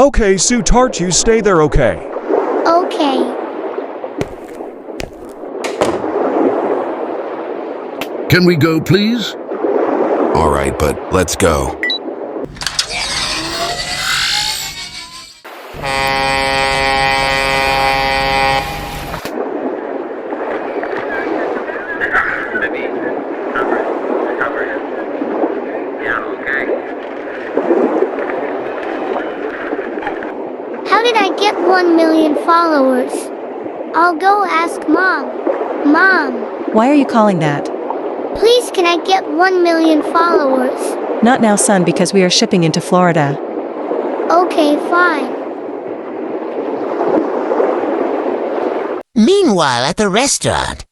Okay, Sue Tart, you stay there, okay? Okay. Can we go, please? All right, but let's go. How did I get 1 million followers? I'll go ask Mom. Mom, Why are you calling that? please can I get 1 million followers? Not now, son, because we are shipping into Florida. Okay, fine. Meanwhile, at the restaurant.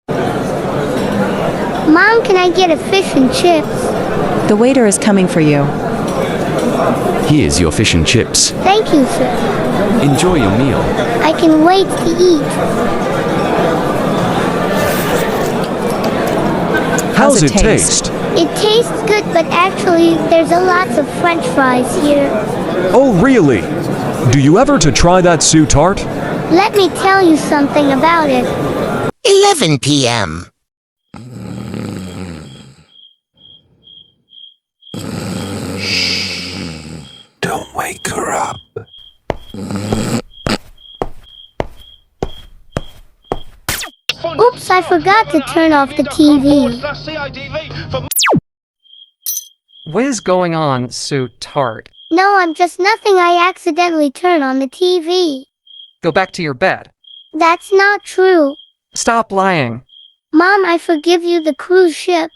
Mom, can I get a fish and chips? The waiter is coming for you. Here's your fish and chips. Thank you, sir. Enjoy your meal. I can wait to eat. How's it taste? It tastes good, but actually, there's a lots of French fries here. Oh, really? Do you ever to try that Sue Tart? Let me tell you something about it. 11 p.m. Don't wake her up. Oops, I forgot to turn off the TV. What is going on, Sue Tart? No, I'm just nothing. I accidentally turned on the TV. Go back to your bed. That's not true. Stop lying. Mom, I forgive you the cruise ship.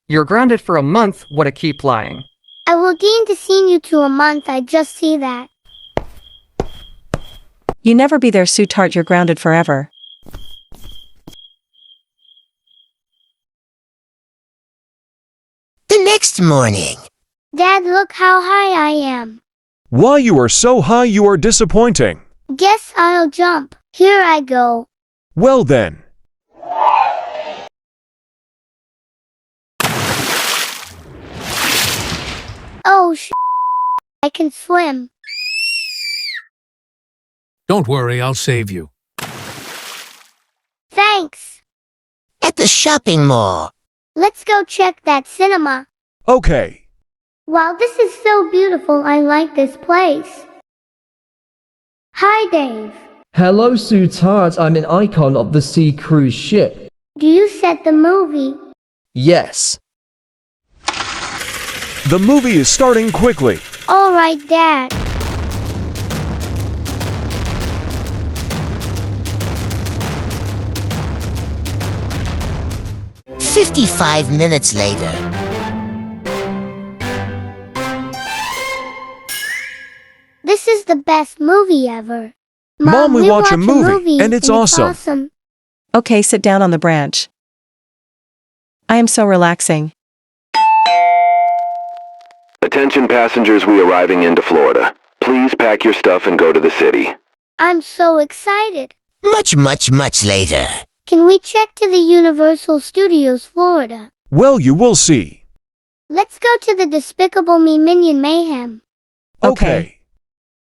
You're grounded for a month. What to keep lying? I will deign to see you to a month. I just see that. You never be there, Sue Tart. You're grounded forever. The next morning. Dad, look how high I am. Why you are so high, you are disappointing. Guess I'll jump. Here I go. Well then. Oh I can swim. Don't worry, I'll save you. Thanks. At the shopping mall. Let's go check that cinema. Okay. Wow, this is so beautiful. I like this place. Hi, Dave. Hello, Sue Tart. I'm an icon of the sea cruise ship. Do you set the movie? Yes. The movie is starting quickly. All right, Dad. "55 minutes later. This is the best movie ever. Mom, we watch a movie, and it's awesome. Okay, sit down on the branch. I am so relaxing. Attention passengers, we arriving into Florida. Please pack your stuff and go to the city. I'm so excited. Much later. Can we check to the Universal Studios, Florida? Well, you will see. Let's go to the Despicable Me Minion Mayhem. Okay.